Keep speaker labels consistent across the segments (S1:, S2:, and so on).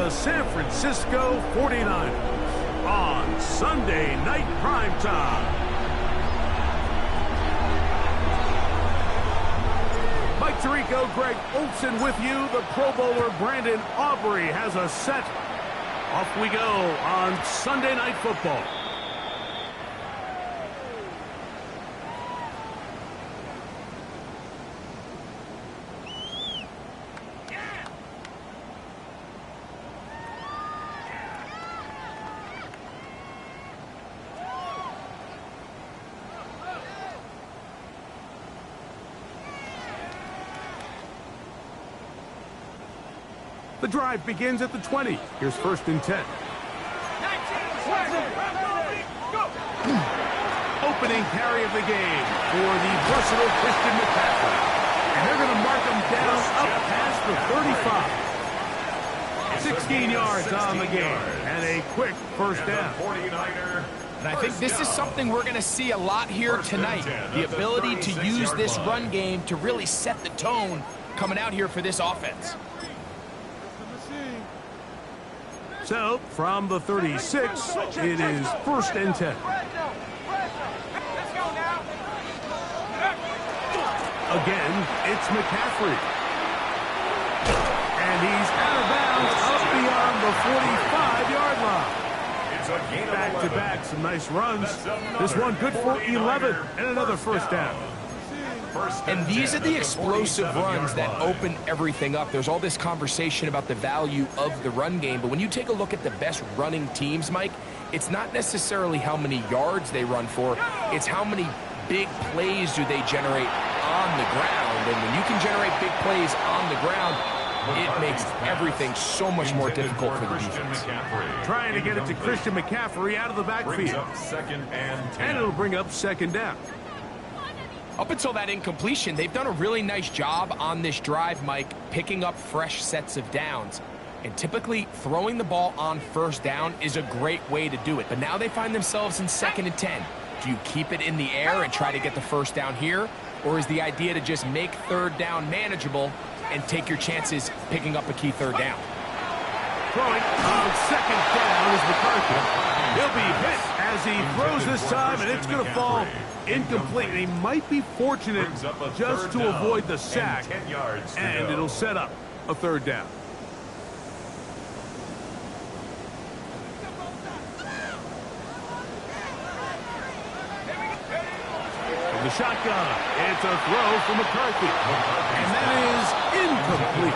S1: the San Francisco 49ers on Sunday Night Primetime. Mike Tirico, Greg Olson with you. The Pro Bowler Brandon Aubrey has a set. Off we go on Sunday Night Football. The drive begins at the 20. Here's 1st and 10. Opening carry of the game for the versatile Christian McCaffrey. And they're going to mark him down up past the 35. 16 yards on the game. And a quick first down.
S2: And I think this is something we're going to see a lot here tonight. The ability to use this run game to really set the tone coming out here for this offense.
S1: So, from the 36, it is 1st and 10. Again, it's McCaffrey. And he's out of bounds up beyond the 45-yard line. Back-to-back, some nice runs. This one good for 11 and another first down.
S2: And these are the explosive runs that open everything up. There's all this conversation about the value of the run game, but when you take a look at the best running teams, Mike, it's not necessarily how many yards they run for, it's how many big plays do they generate on the ground. And when you can generate big plays on the ground, it makes everything so much more difficult for the defense.
S1: Trying to get it to Christian McCaffrey out of the backfield. And it'll bring up 2nd down.
S2: Up until that incompletion, they've done a really nice job on this drive, Mike, picking up fresh sets of downs. And typically, throwing the ball on 1st down is a great way to do it. But now they find themselves in 2nd and 10. Do you keep it in the air and try to get the 1st down here? Or is the idea to just make 3rd down manageable and take your chances picking up a key 3rd down?
S1: Throwing on 2nd down is McCarthy. He'll be hit as he throws this time, and it's going to fall incomplete. He might be fortunate just to avoid the sack, and it'll set up a 3rd down. From the shotgun, it's a throw from McCarthy, and that is incomplete.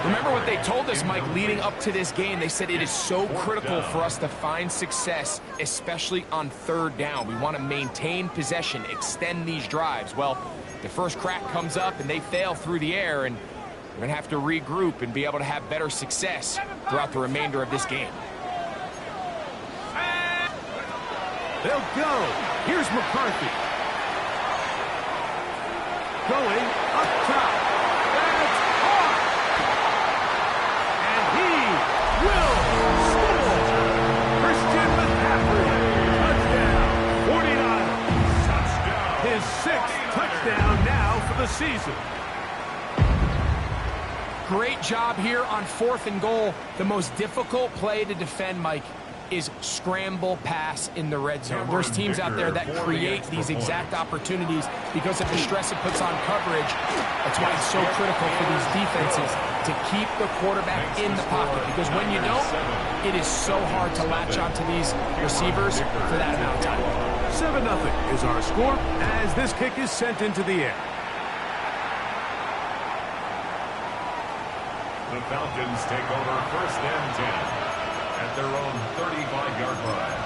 S2: Remember what they told us, Mike, leading up to this game. They said it is so critical for us to find success, especially on 3rd down. We want to maintain possession, extend these drives. Well, the first crack comes up and they fail through the air, and we're going to have to regroup and be able to have better success throughout the remainder of this game.
S1: They'll go. Here's McCarthy. Going up top. That's hard. And he will score. Christian McCaffrey. Touchdown. 49. His 6th touchdown now for the season.
S2: Great job here on 4th and goal. The most difficult play to defend, Mike, is scramble pass in the red zone. There's teams out there that create these exact opportunities because of the stress it puts on coverage. That's why it's so critical for these defenses to keep the quarterback in the pocket, because when you don't, it is so hard to latch onto these receivers for that amount of time.
S1: 7-0 is our score as this kick is sent into the air.
S3: The Falcons take over 1st and 10 at their own 35-yard line.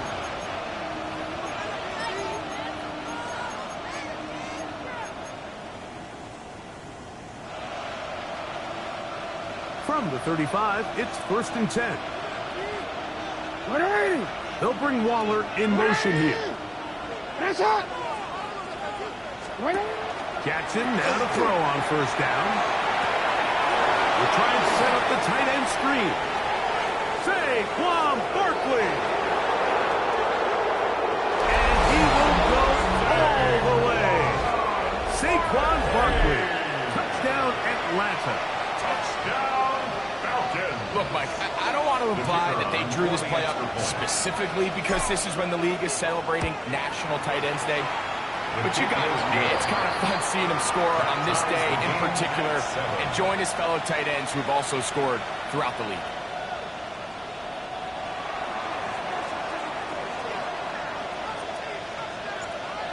S1: From the 35, it's 1st and 10. They'll bring Waller in motion here. Jackson now to throw on 1st down. We'll try and set up the tight end screen. Saquon Barkley. And he will go all the way. Saquon Barkley. Touchdown Atlanta.
S3: Touchdown Falcons.
S2: Look, Mike, I don't want to imply that they drew this play up specifically because this is when the league is celebrating National Tight Ends Day. But you got it. It's kind of fun seeing him score on this day in particular and join his fellow tight ends who've also scored throughout the league.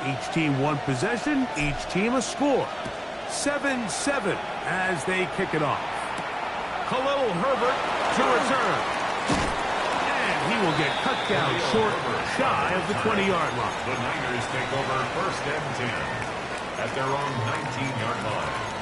S1: Each team one possession, each team a score. 7-7 as they kick it off. Khalil Herbert to return. And he will get cut down short, shy of the 20-yard line.
S3: The Niners take over 1st and 10 at their own 19-yard line.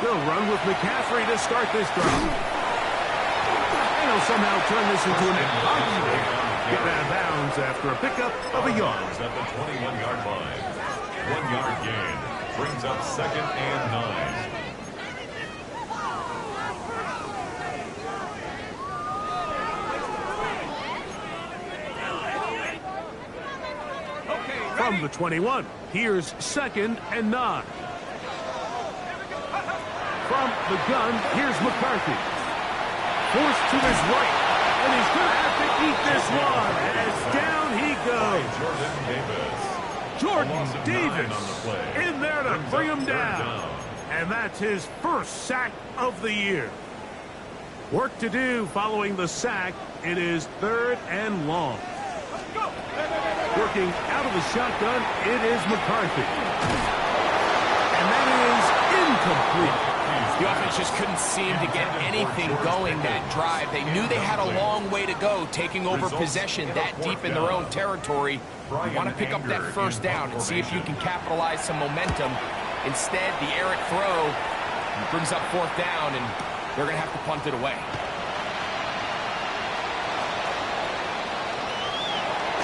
S1: They'll run with McCaffrey to start this drive. And he'll somehow turn this into an impossible get out of bounds after a pickup of a yard.
S3: At the 21-yard line. 1-yard gain brings up 2nd and 9.
S1: From the 21, here's 2nd and 9. From the gun, here's McCarthy. Forced to his right, and he's going to have to eat this one as down he goes. Jordan Davis in there to bring him down. And that's his first sack of the year. Work to do following the sack. It is 3rd and long. Working out of the shotgun, it is McCarthy. And that is incomplete.
S2: The offense just couldn't seem to get anything going that drive. They knew they had a long way to go taking over possession that deep in their own territory. You want to pick up that 1st down and see if you can capitalize some momentum. Instead, the errant throw brings up 4th down, and they're going to have to punt it away.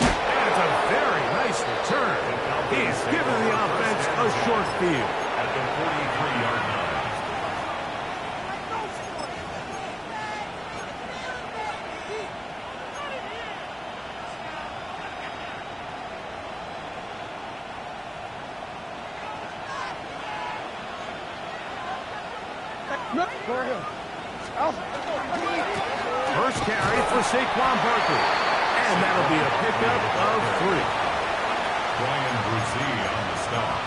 S1: That's a very nice return. He's given the offense a short field.
S3: At the 43-yard line.
S1: First carry for Saquon Barkley. And that'll be a pickup of 3.
S3: Brian Brzee on the stop.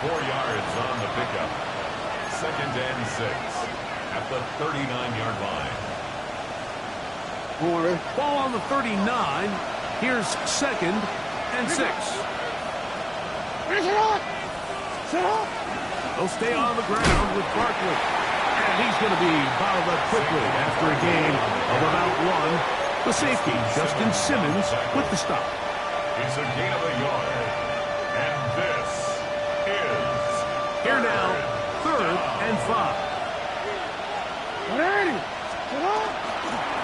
S3: 4 yards on the pickup. 2nd and 6 at the 39-yard line.
S1: Ball on the 39. Here's 2nd and 6. They'll stay on the ground with Barkley. And he's going to be bottled up quickly after a gain of about 1. The safety, Justin Simmons, with the stop.
S3: It's a gain of a yard. And this is...
S1: Here now, 3rd and 5.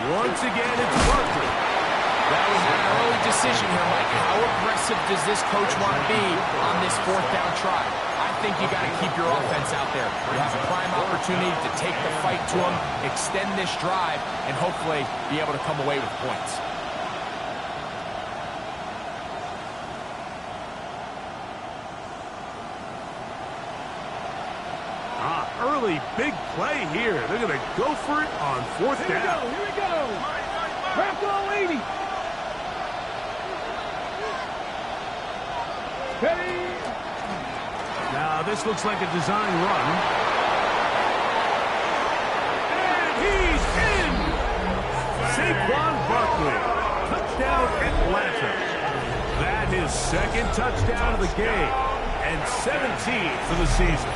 S1: Once again, it's Barkley.
S2: That was an early decision here, Mike. How aggressive does this coach want to be on this 4th down try? I think you got to keep your offense out there. You have a prime opportunity to take the fight to them, extend this drive, and hopefully be able to come away with points.
S1: Early big play here. They're going to go for it on 4th down.
S4: Here we go. Crack all 80. Ready.
S1: Now, this looks like a design run. And he's in! Saquon Barkley. Touchdown, Atlanta. That is 2nd touchdown of the game. And 17 for the season.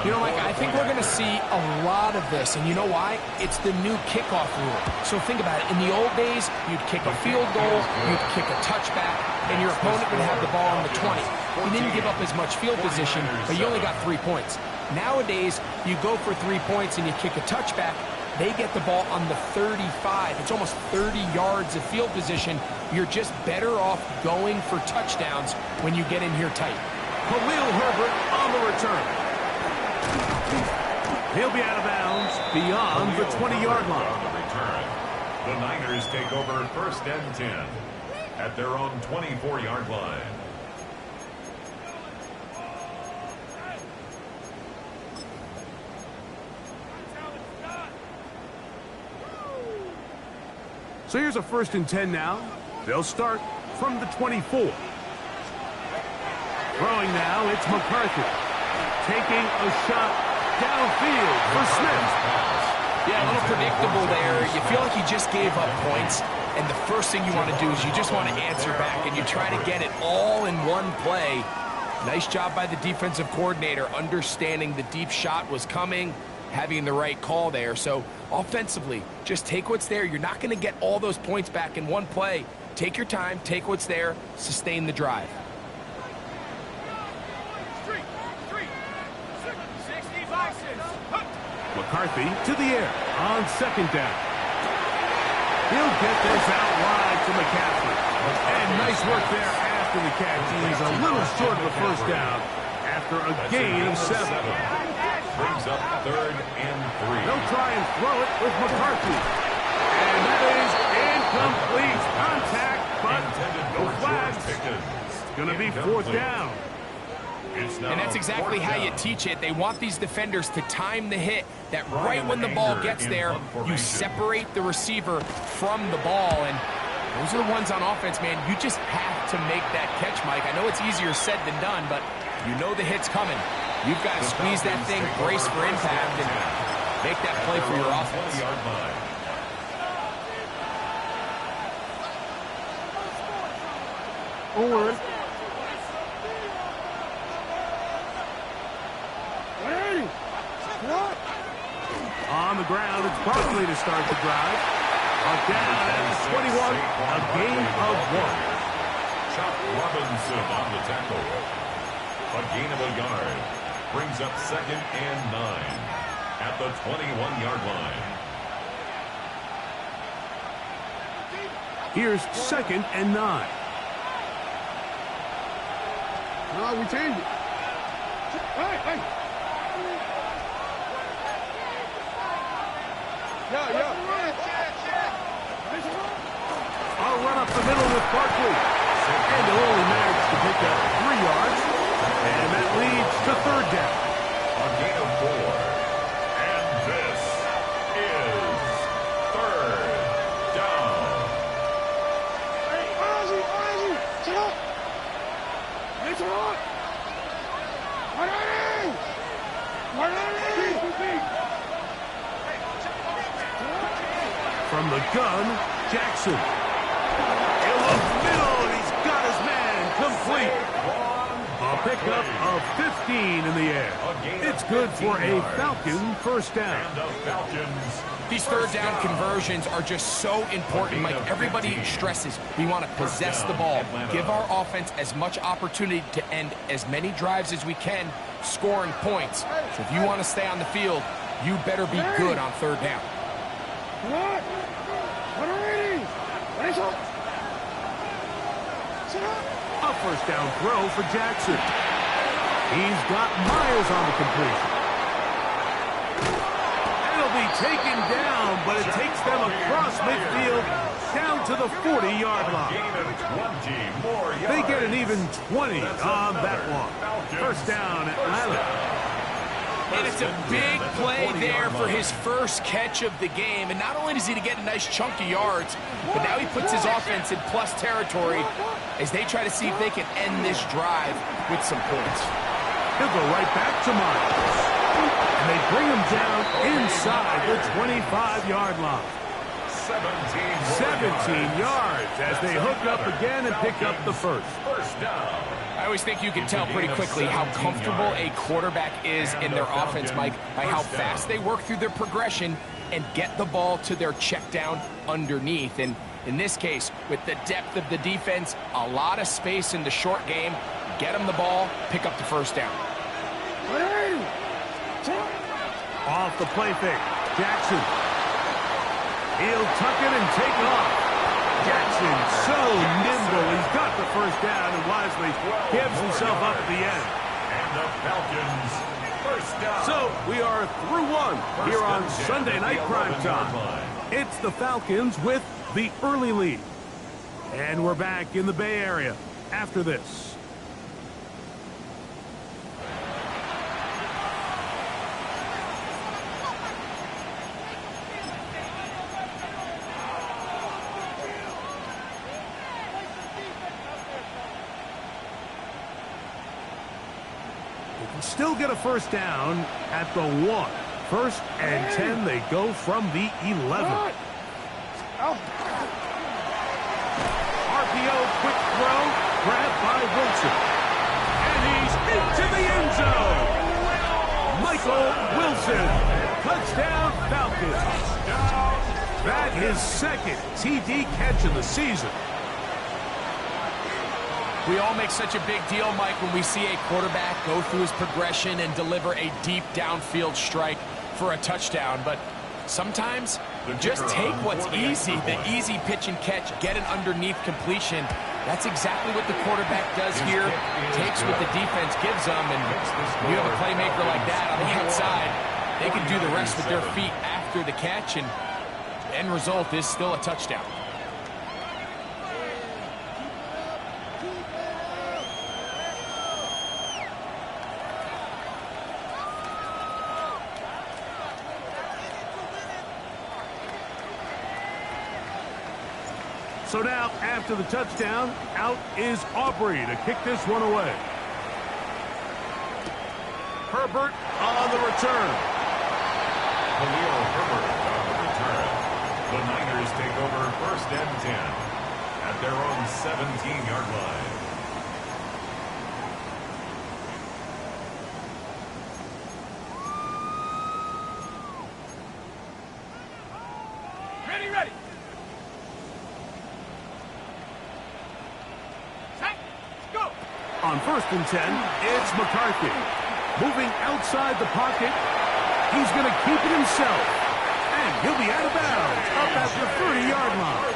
S2: You know, Mike, I think we're going to see a lot of this, and you know why? It's the new kickoff rule. So think about it. In the old days, you'd kick a field goal, you'd kick a touchback, and your opponent would have the ball on the 20. You didn't give up as much field position, but you only got 3 points. Nowadays, you go for 3 points and you kick a touchback, they get the ball on the 35. It's almost 30 yards of field position. You're just better off going for touchdowns when you get in here tight.
S1: Khalil Herbert on the return. He'll be out of bounds beyond the 20-yard line.
S3: On the return, the Niners take over 1st and 10 at their own 24-yard line.
S1: So here's a 1st and 10 now. They'll start from the 24. Throwing now, it's McCarthy. Taking a shot downfield for Smith.
S2: Yeah, a little predictable there. You feel like you just gave up points, and the first thing you want to do is you just want to answer back, and you try to get it all in one play. Nice job by the defensive coordinator, understanding the deep shot was coming, having the right call there. So offensively, just take what's there. You're not going to get all those points back in one play. Take your time, take what's there, sustain the drive.
S1: McCarthy to the air on 2nd down. He'll get this out wide to McCaffrey. And nice work there after the catch. He's a little short of the 1st down after a gain of 7.
S3: Brings up 3rd and 3.
S1: They'll try and throw it with McCarthy. And that is incomplete. Contact, but no flags. It's going to be 4th down.
S2: And that's exactly how you teach it. They want these defenders to time the hit, that right when the ball gets there, you separate the receiver from the ball. And those are the ones on offense, man. You just have to make that catch, Mike. I know it's easier said than done, but you know the hit's coming. You've got to squeeze that thing, brace for impact, and make that play for your offense.
S4: Forward.
S1: On the ground, it's Barkley to start the drive. Down at the 21, a gain of 1.
S3: Chuck Robinson on the tackle. A gain of a yard. Brings up 2nd and 9 at the 21-yard line.
S1: Here's 2nd and 9.
S4: No, we changed it. Hey. Yeah.
S1: I'll run up the middle with Barkley. And they'll only manage to pick up 3 yards. And that leads to 3rd down.
S3: A gain of 4. And this is 3rd down.
S4: Hey, Ozzy, sit up. It's on.
S1: From the gun, Jackson. He'll look middle, and he's got his man complete. A pickup of 15 in the air. It's good for a Falcon 1st down.
S2: These 3rd down conversions are just so important, Mike. Everybody stresses we want to possess the ball, give our offense as much opportunity to end as many drives as we can, scoring points. So if you want to stay on the field, you better be good on 3rd down.
S1: A 1st down throw for Jackson. He's got Myers on the completion. It'll be taken down, but it takes them across midfield down to the 40-yard line. They get an even 20 on that one. 1st down, Atlanta.
S2: And it's a big play there for his first catch of the game. And not only does he get a nice chunk of yards, but now he puts his offense in plus territory as they try to see if they can end this drive with some points.
S1: He'll go right back to Myers. And they bring him down inside the 25-yard line. 17 yards as they hook up again and pick up the 1st
S3: down.
S2: I always think you can tell pretty quickly how comfortable a quarterback is in their offense, Mike, by how fast they work through their progression and get the ball to their check down underneath. And in this case, with the depth of the defense, a lot of space in the short game, get them the ball, pick up the 1st down.
S1: Off the play fake, Jackson. He'll tuck it and take off. Jackson, so nimble. He's got the 1st down and wisely gives himself up at the end.
S3: And the Falcons First down.
S1: So we are through one here on Sunday Night Prime Time. It's the Falcons with the early lead. And we're back in the Bay Area after this. Still get a first down at the 1. First and 10, they go from the 11. RPO, quick throw, grabbed by Wilson. And he's into the end zone. Michael Wilson, touchdown Falcons. That is second TD catch of the season.
S2: We all make such a big deal, Mike, when we see a quarterback go through his progression and deliver a deep downfield strike for a touchdown. But sometimes just take what's easy, the easy pitch and catch, get an underneath completion. That's exactly what the quarterback does here. Takes what the defense gives them, and you have a playmaker like that on the outside, they can do the rest with their feet after the catch, and the end result is still a touchdown.
S1: So now, after the touchdown, out is Aubrey to kick this one away. Herbert on the return.
S3: Khalil Herbert on the return. The Niners take over first and 10 at their own 17-yard line.
S4: Ready.
S1: On first and 10, it's McCarthy. Moving outside the pocket. He's going to keep it himself. And he'll be out of bounds up at the 30-yard line.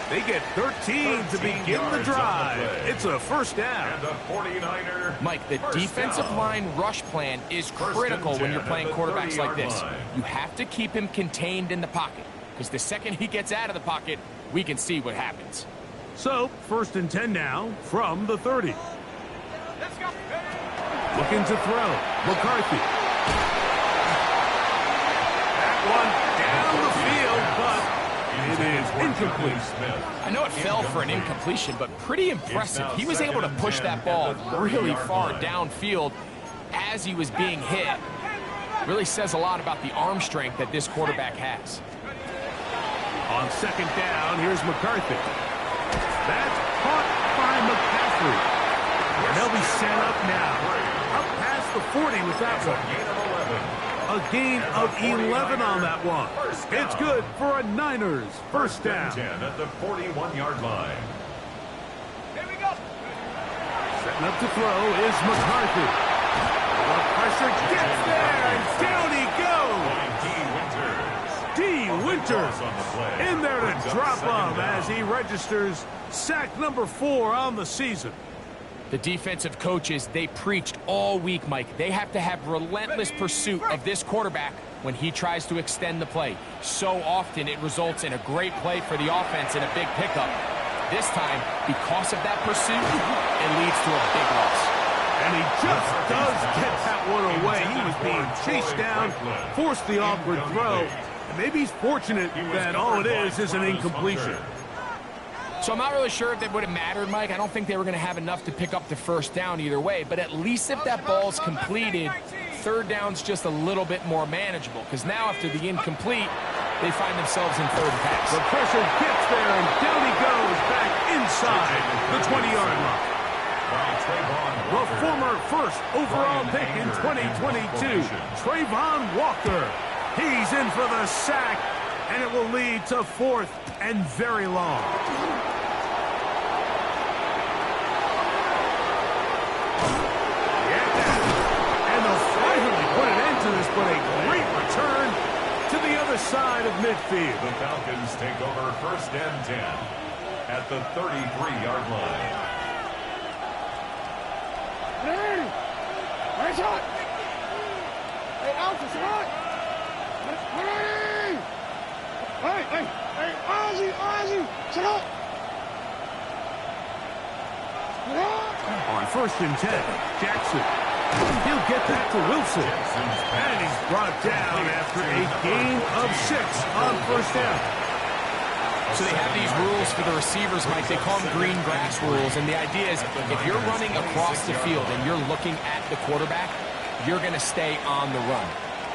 S1: They get 13 to begin the drive. It's a first down.
S3: And the 49er.
S2: Mike, the defensive line rush plan is critical when you're playing quarterbacks like this. You have to keep him contained in the pocket, because the second he gets out of the pocket, we can see what happens.
S1: So, first and 10 now from the 30.
S4: Let's go.
S1: Looking to throw. McCarthy. That one down the field, but it is incomplete.
S2: I know it fell for an incompletion, but pretty impressive. He was able to push that ball really far downfield as he was being hit. Really says a lot about the arm strength that this quarterback has.
S1: On second down, here's McCarthy. That's caught by McCaffrey. And they'll be set up now. Up past the 40 with that one. A gain of 11 on that one. It's good for a Niners first down.
S3: 10 at the 41-yard line.
S4: Here we go.
S1: Setting up to throw is McCarthy. The pressure gets there, and down he goes. D. Winters in there to drop off as he registers sack number 4 on the season.
S2: The defensive coaches, they preached all week, Mike. They have to have relentless pursuit of this quarterback when he tries to extend the play. So often it results in a great play for the offense and a big pickup. This time, because of that pursuit, it leads to a big loss.
S1: And he just does get that one away. He was being chased down, forced the awkward throw. And maybe he's fortunate that all it is an incompletion.
S2: So I'm not really sure if that would have mattered, Mike. I don't think they were going to have enough to pick up the first down either way. But at least if that ball's completed, third down's just a little bit more manageable. Because now after the incomplete, they find themselves in third and pass.
S1: The pressure gets there, and down he goes back inside the 20-yard line. The former first overall pick in 2022, Trayvon Walker. He's in for the sack, and it will lead to fourth and very long. And they'll finally put an end to this, but a great return to the other side of midfield.
S3: The Falcons take over first and 10 at the 33-yard line.
S4: Ready. Right shot.
S1: On 1st and 10, Jackson. He'll get that to Wilson. And he's brought down after a gain of 6 on 1st down.
S2: So they have these rules for the receivers, Mike. They call them green grass rules. And the idea is if you're running across the field and you're looking at the quarterback, you're going to stay on the run.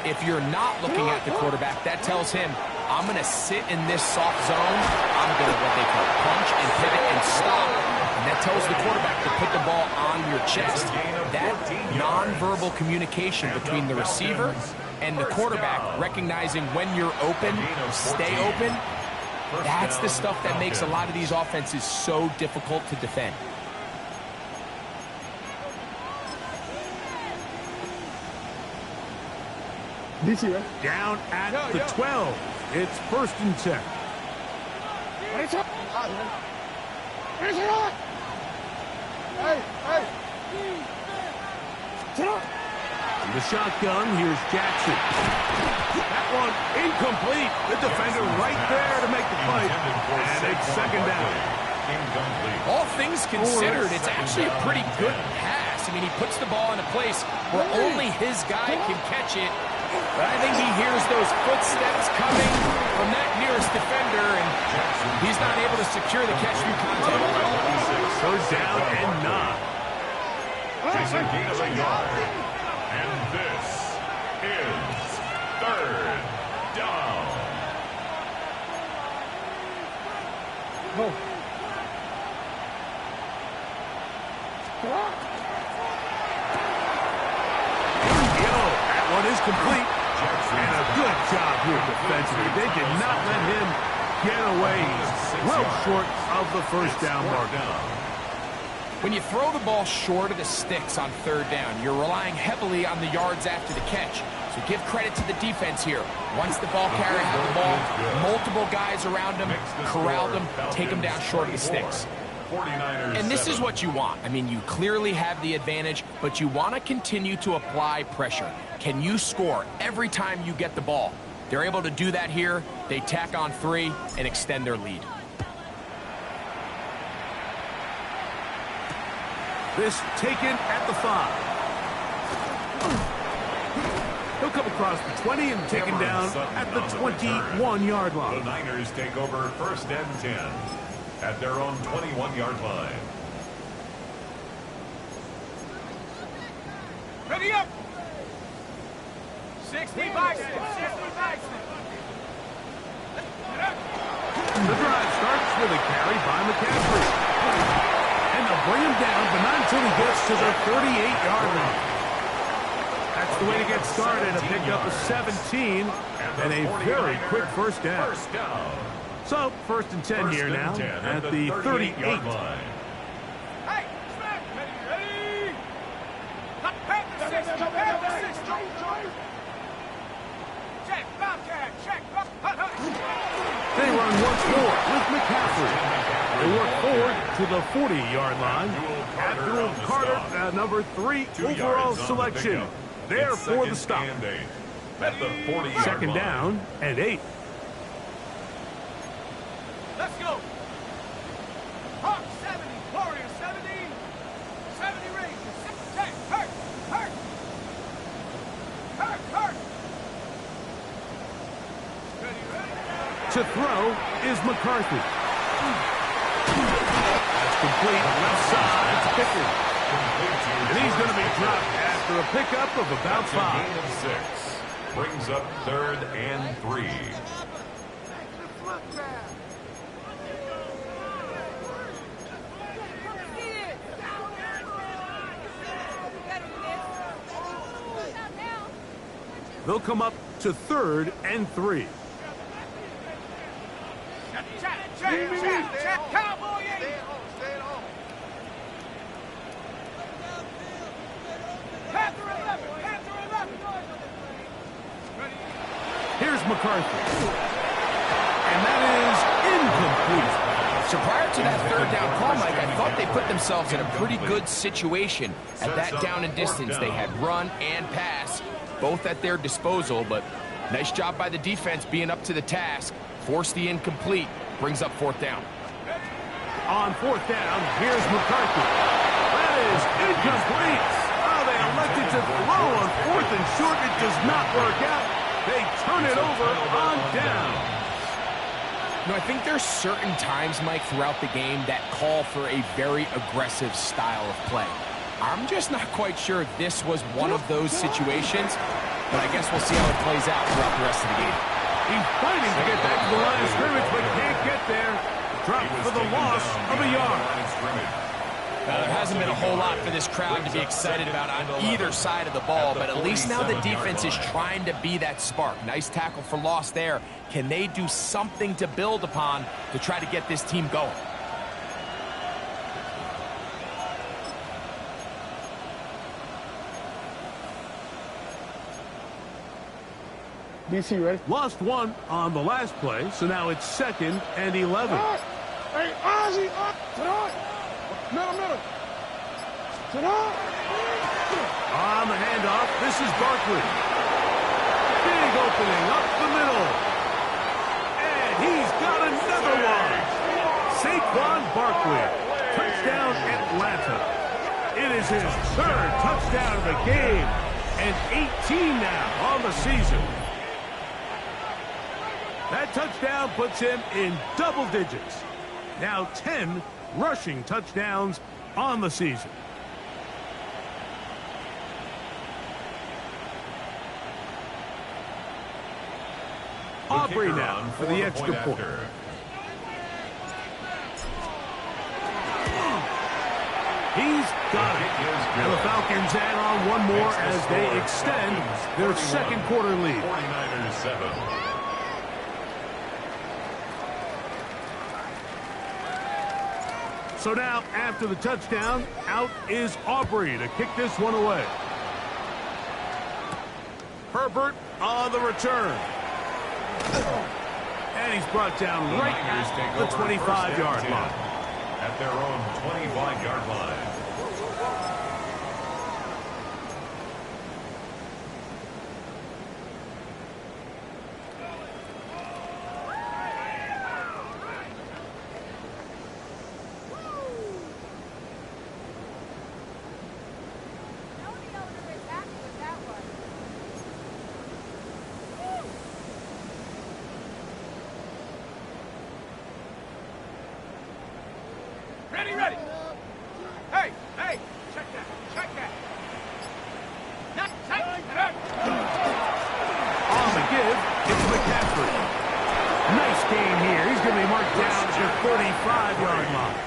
S2: If you're not looking at the quarterback, that tells him, I'm going to sit in this soft zone. I'm going to what they call punch and pivot and stop. And that tells the quarterback to put the ball on your chest. That nonverbal communication between the receiver and the quarterback, recognizing when you're open, stay open, that's the stuff that makes a lot of these offenses so difficult to defend.
S1: Down at the 12. It's 1st and 10. In the shotgun, here's Jackson. That one incomplete. The defender right there to make the play. And it's 2nd down.
S2: All things considered, it's actually a pretty good pass. I mean, he puts the ball in a place where only his guy can catch it. But I think he hears those footsteps coming from that nearest defender, and he's not able to secure the catch through contact.
S1: 3rd down and 9.
S3: Jason gains a yard. And this is 3rd down.
S1: That one is complete. And a good job here defensively. They did not let him get away. Well short of the 1st down mark.
S2: When you throw the ball short of the sticks on 3rd down, you're relying heavily on the yards after the catch. So give credit to the defense here. Once the ball carrier had the ball, multiple guys around him, corralled him, take him down short of the sticks. And this is what you want. I mean, you clearly have the advantage, but you want to continue to apply pressure. Can you score every time you get the ball? They're able to do that here. They tack on 3 and extend their lead.
S1: This taken at the 5. He'll come across the 20 and taken down at the 21-yard line.
S3: The Niners take over 1st and 10 at their own 21-yard line.
S4: Ready up! 60 Bison! 60 Bison!
S1: The drive starts with a carry by McCaffrey. And they'll bring him down, but not until he gets to the 38-yard line. That's the way to get started. A pickup of 17 and a very quick 1st down. So, 1st and 10 here now at the 38.
S4: Hey, smack! Ready! Pack the 6! Pack the 6! Check! Bobcat! Check!
S1: They run once more with McCaffrey. They work forward to the 40-yard line. Abdul Carter, number 3 overall selection. There for the stop.
S3: At the 40-yard
S1: 2nd down and 8.
S4: Let's go! Hawk 70, Warrior 70, 70 Rangers, 10, hurt, hurt, hurt, hurt. Ready, ready?
S1: To throw is McCarthy. That's complete. Left side to Pickens. And he's going to be dropped after a pickup of about 5.
S3: Gain of 6. Brings up 3rd and 3.
S1: They'll come up to 3rd and 3.
S4: Check, Cowboy! Stay at home. Panther 11!
S1: Here's McCarthy. And that is incomplete.
S2: So prior to that 3rd down call, Mike, I thought they put themselves in a pretty good situation. At that down and distance, they had run and pass. both at their disposal, but nice job by the defense being up to the task. Force the incomplete, brings up 4th down.
S1: On 4th down, here's McCarthy. That is incomplete. Oh, they elected to throw on 4th and short. It does not work out. They turn it over on down.
S2: You know, I think there's certain times, Mike, throughout the game that call for a very aggressive style of play. I'm just not quite sure if this was one of those situations, but I guess we'll see how it plays out throughout the rest of the game.
S1: He's fighting to get back to the line of scrimmage, but can't get there. Dropped for the loss of a yard.
S2: There hasn't been a whole lot for this crowd to be excited about on either side of the ball, but at least now the defense is trying to be that spark. Nice tackle for loss there. Can they do something to build upon to try to get this team going?
S1: DC ready? Lost 1 on the last play, so now it's 2nd and 11.
S4: Hey, Ozzy, tonight. Middle. Tonight.
S1: On the handoff, this is Barkley. Big opening up the middle. And he's got another one. Saquon Barkley. Touchdown Atlanta. It is his 3rd touchdown of the game. And 18 now on the season. That touchdown puts him in double digits. Now 10 rushing touchdowns on the season. Aubrey now for the extra point. He's got it. And the Falcons add on one more as they extend their 2nd quarter lead.
S3: 49ers 7.
S1: So now, after the touchdown, out is Aubrey to kick this one away. Herbert on the return. And he's brought down right at the 25-yard line.
S3: At their own 25-yard line.
S4: Ready. Hey, check that.
S1: On the give, it's McCaffrey. Nice game here. He's going to be marked down at the 35-yard line.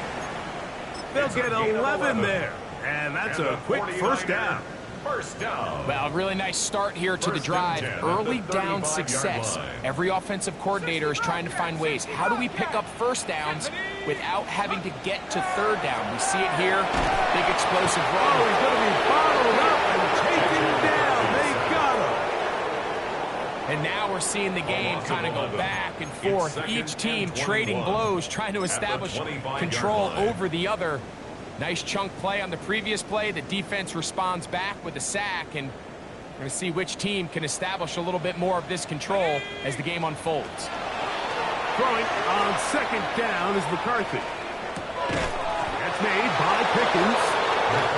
S1: They'll get 11 there. And that's a quick first down.
S3: First down.
S2: Well, a really nice start here to the drive. Early down success. Every offensive coordinator is trying to find ways. How do we pick up first downs without having to get to 3rd down? We see it here. Big explosive run.
S1: Oh, he's going to be bottled up and taken down. They got him.
S2: And now we're seeing the game kind of go back and forth. Each team trading blows, trying to establish control over the other. Nice chunk play on the previous play. The defense responds back with a sack, and we're going to see which team can establish a little bit more of this control as the game unfolds.
S1: Throwing on 2nd down is McCarthy. That's made by Pickens.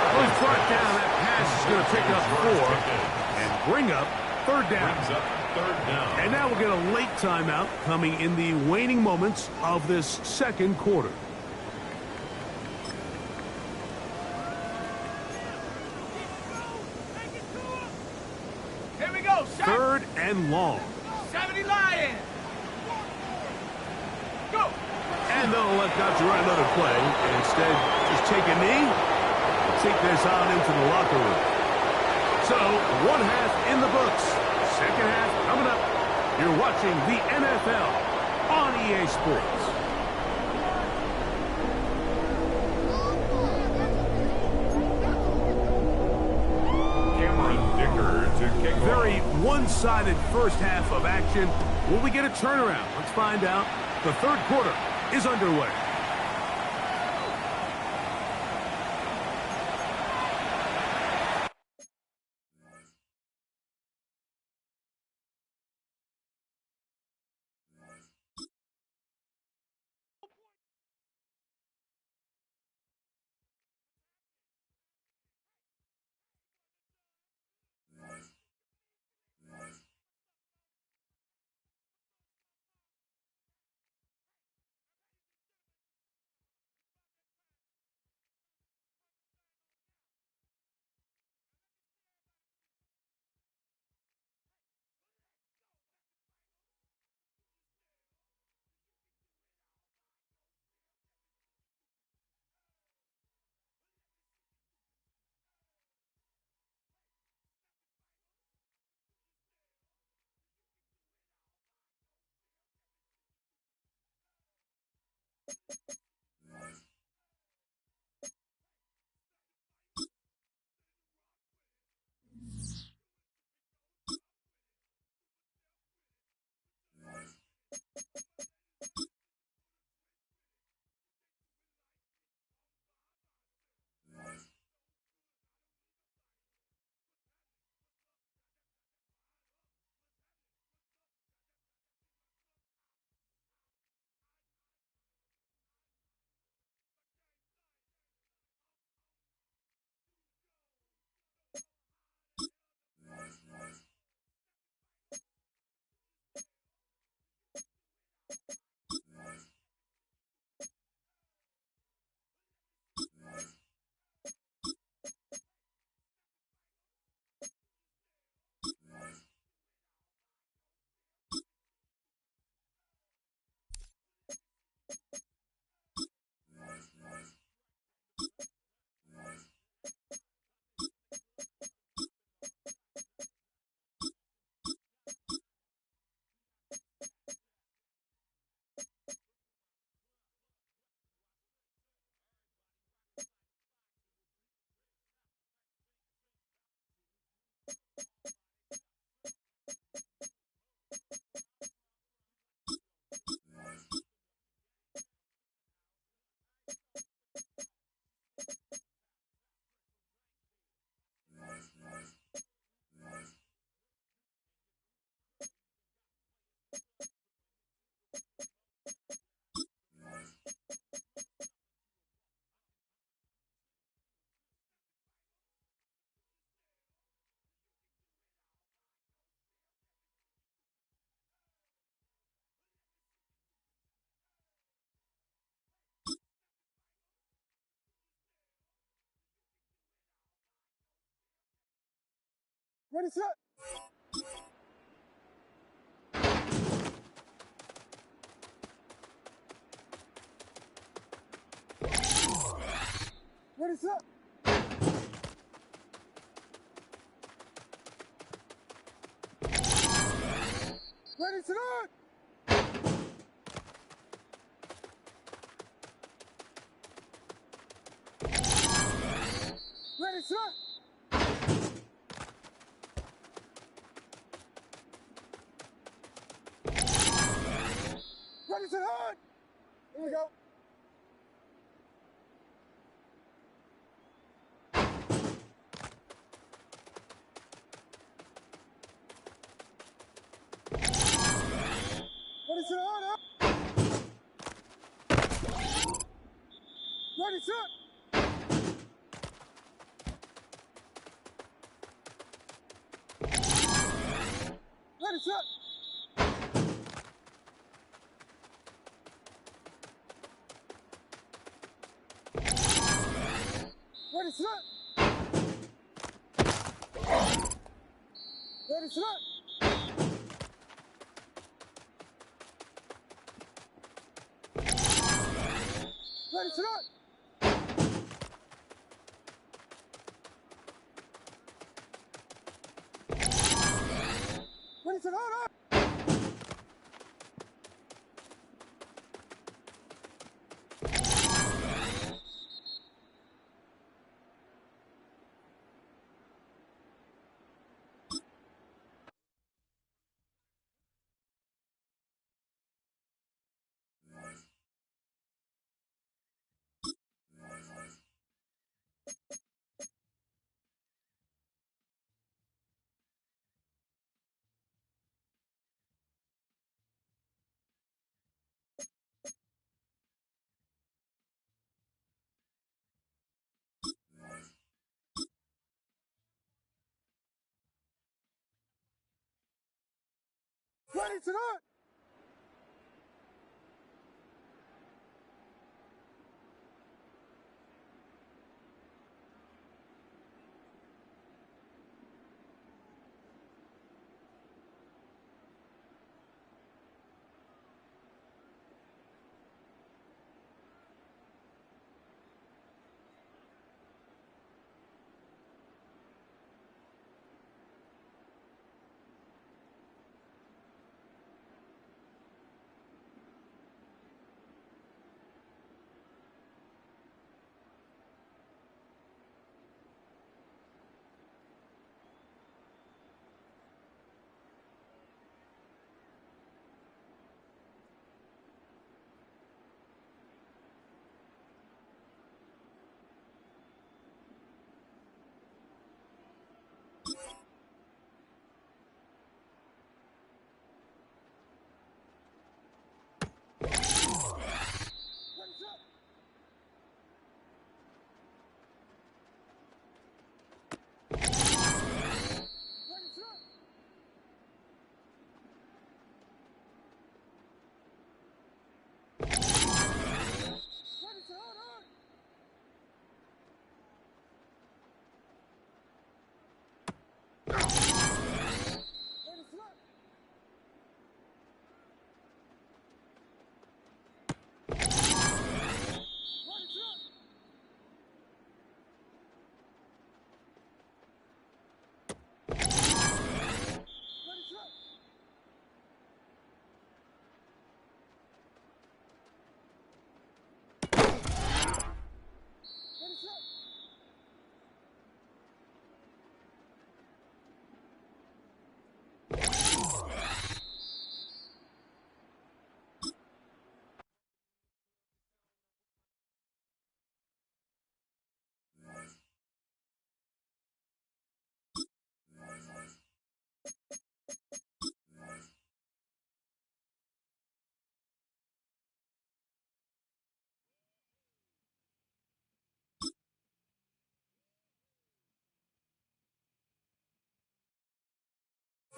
S1: Well, he's brought down. That pass is going to pick up 4 and bring up 3rd down. And now we'll get a late timeout coming in the waning moments of this 2nd quarter.
S4: Here we go.
S1: 3rd and long.
S4: 70 Lions. Go.
S1: And they'll let Dr. run another play. And instead, just take a knee. Take this on into the locker room. So, 1 half in the books. 2nd half coming up. You're watching the NFL on EA Sports. Very one-sided first half of action. Will we get a turnaround? Let's find out. The 3rd quarter is underway.
S5: Ready, set. Ready, set. Ready, set. Ready, set. Ready, set, hard. Here we go. Ready, set, hard, up. Ready, set. Ready, set. Ready, set. Ready, set. Ready, set. Ready, set, hard, up. Ready, set, hard.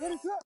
S5: Ready, set.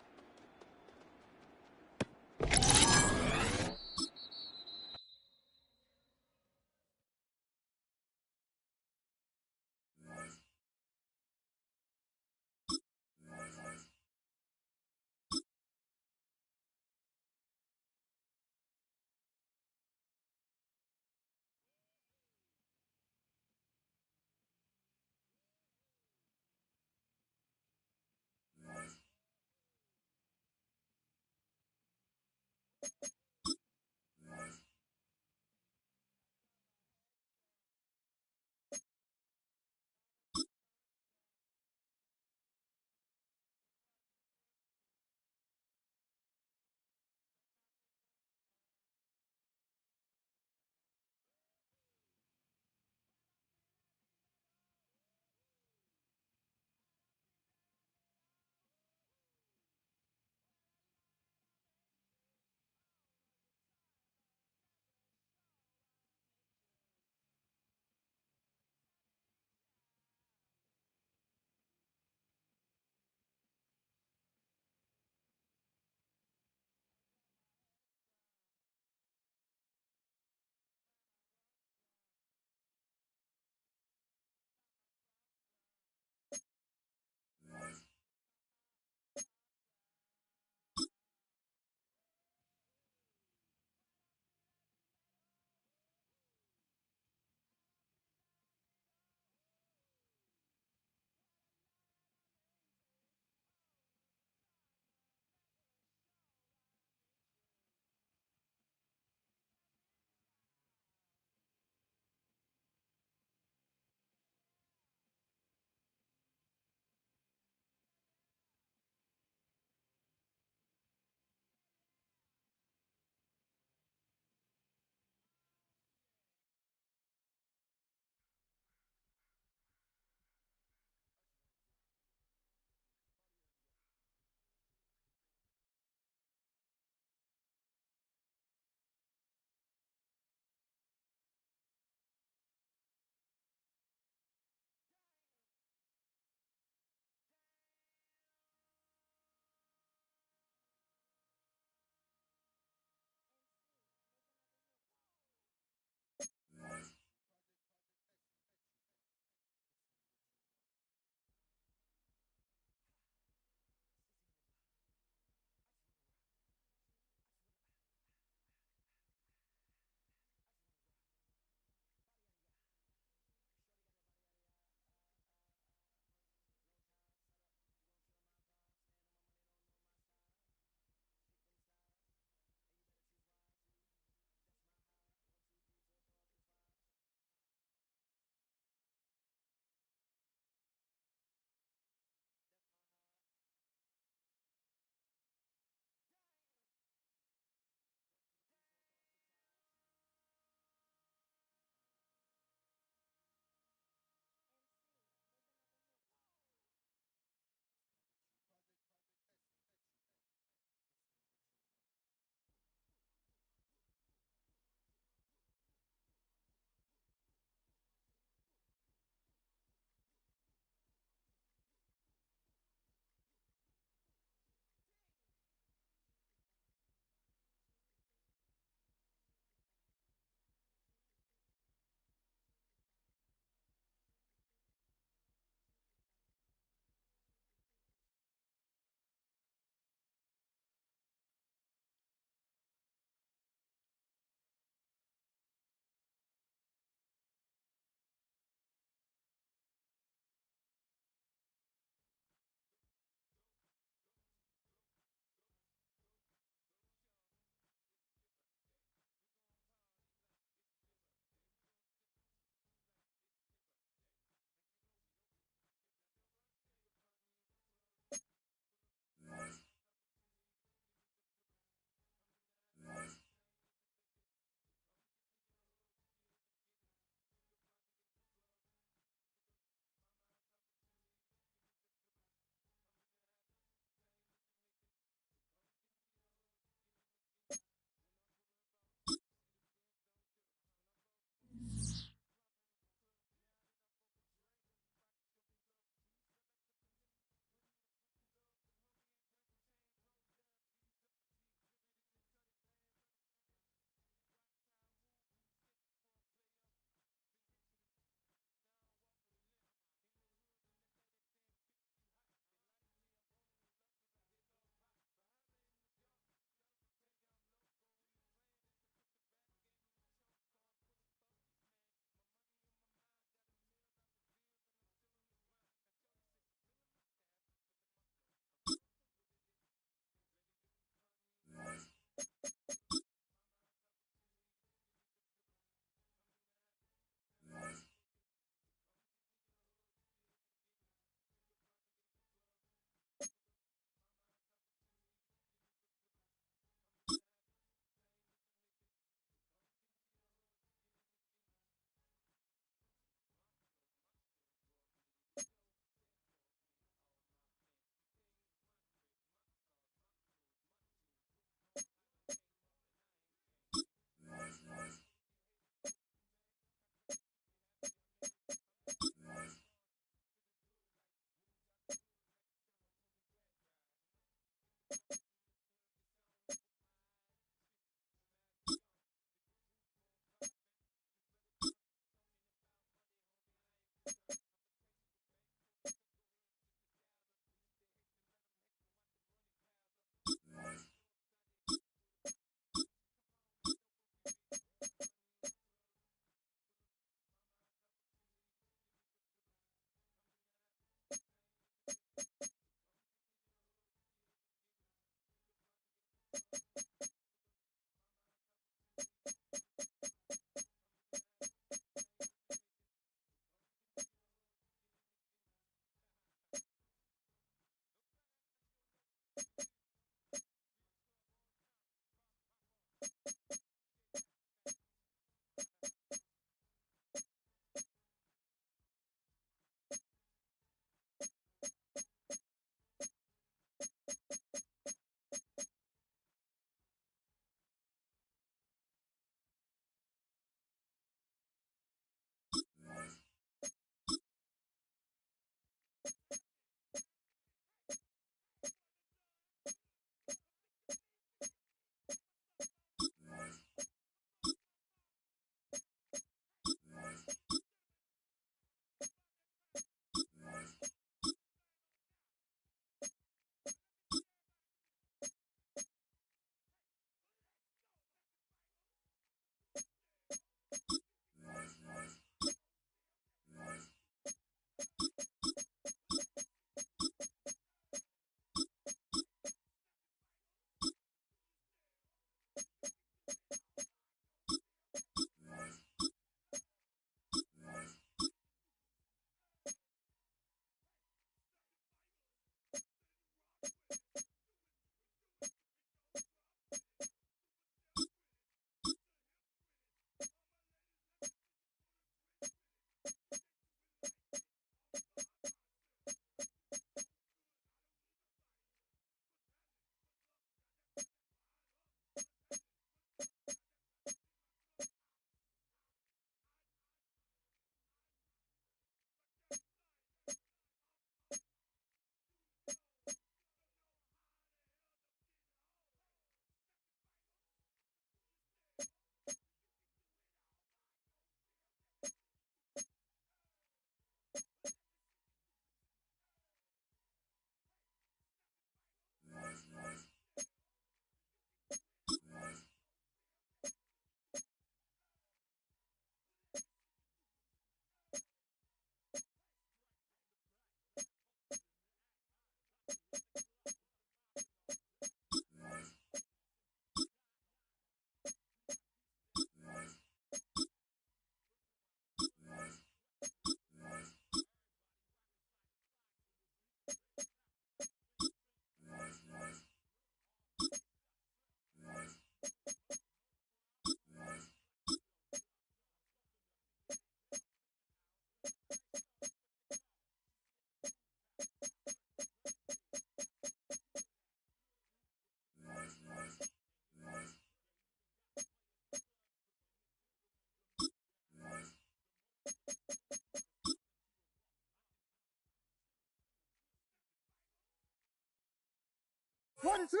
S5: Ready, set.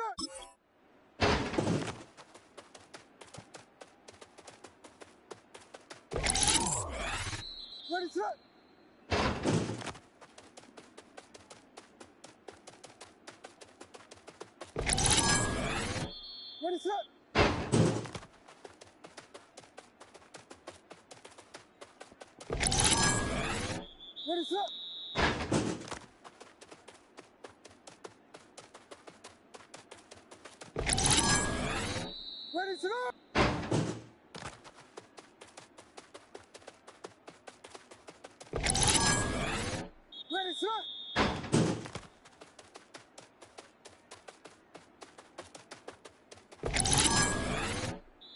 S5: Ready, set. Ready, set. Ready, set. Ready, set. Ready, set.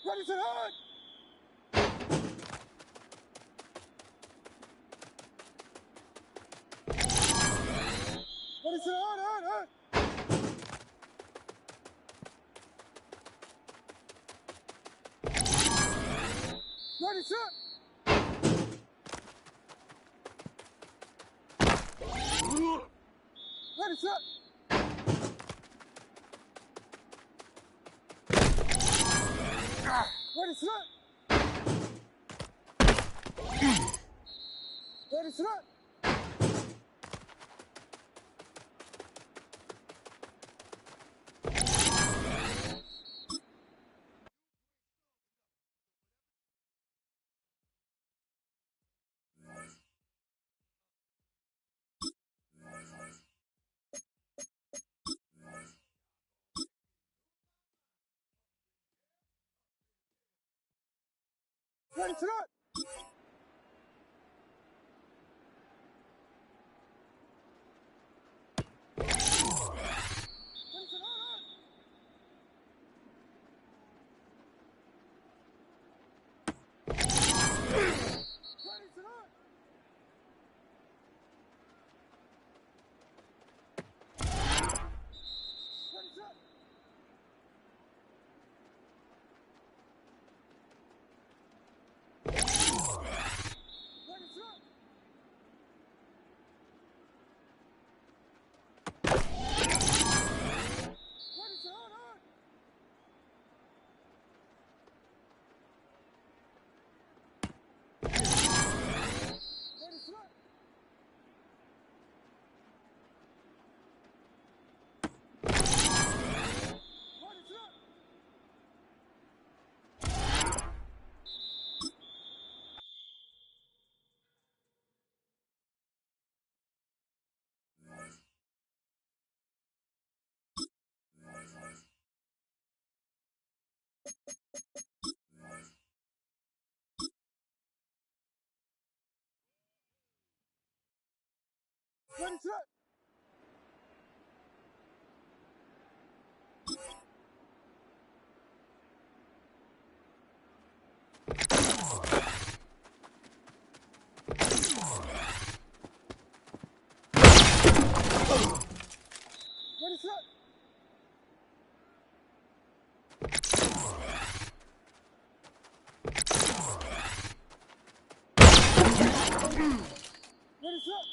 S5: Ready, set, hard. Ready, set, hard, hard, hard. Ready, set. Ready, set. Ready, set. Ready, set. Ready, set. Ready, set. Ready, set.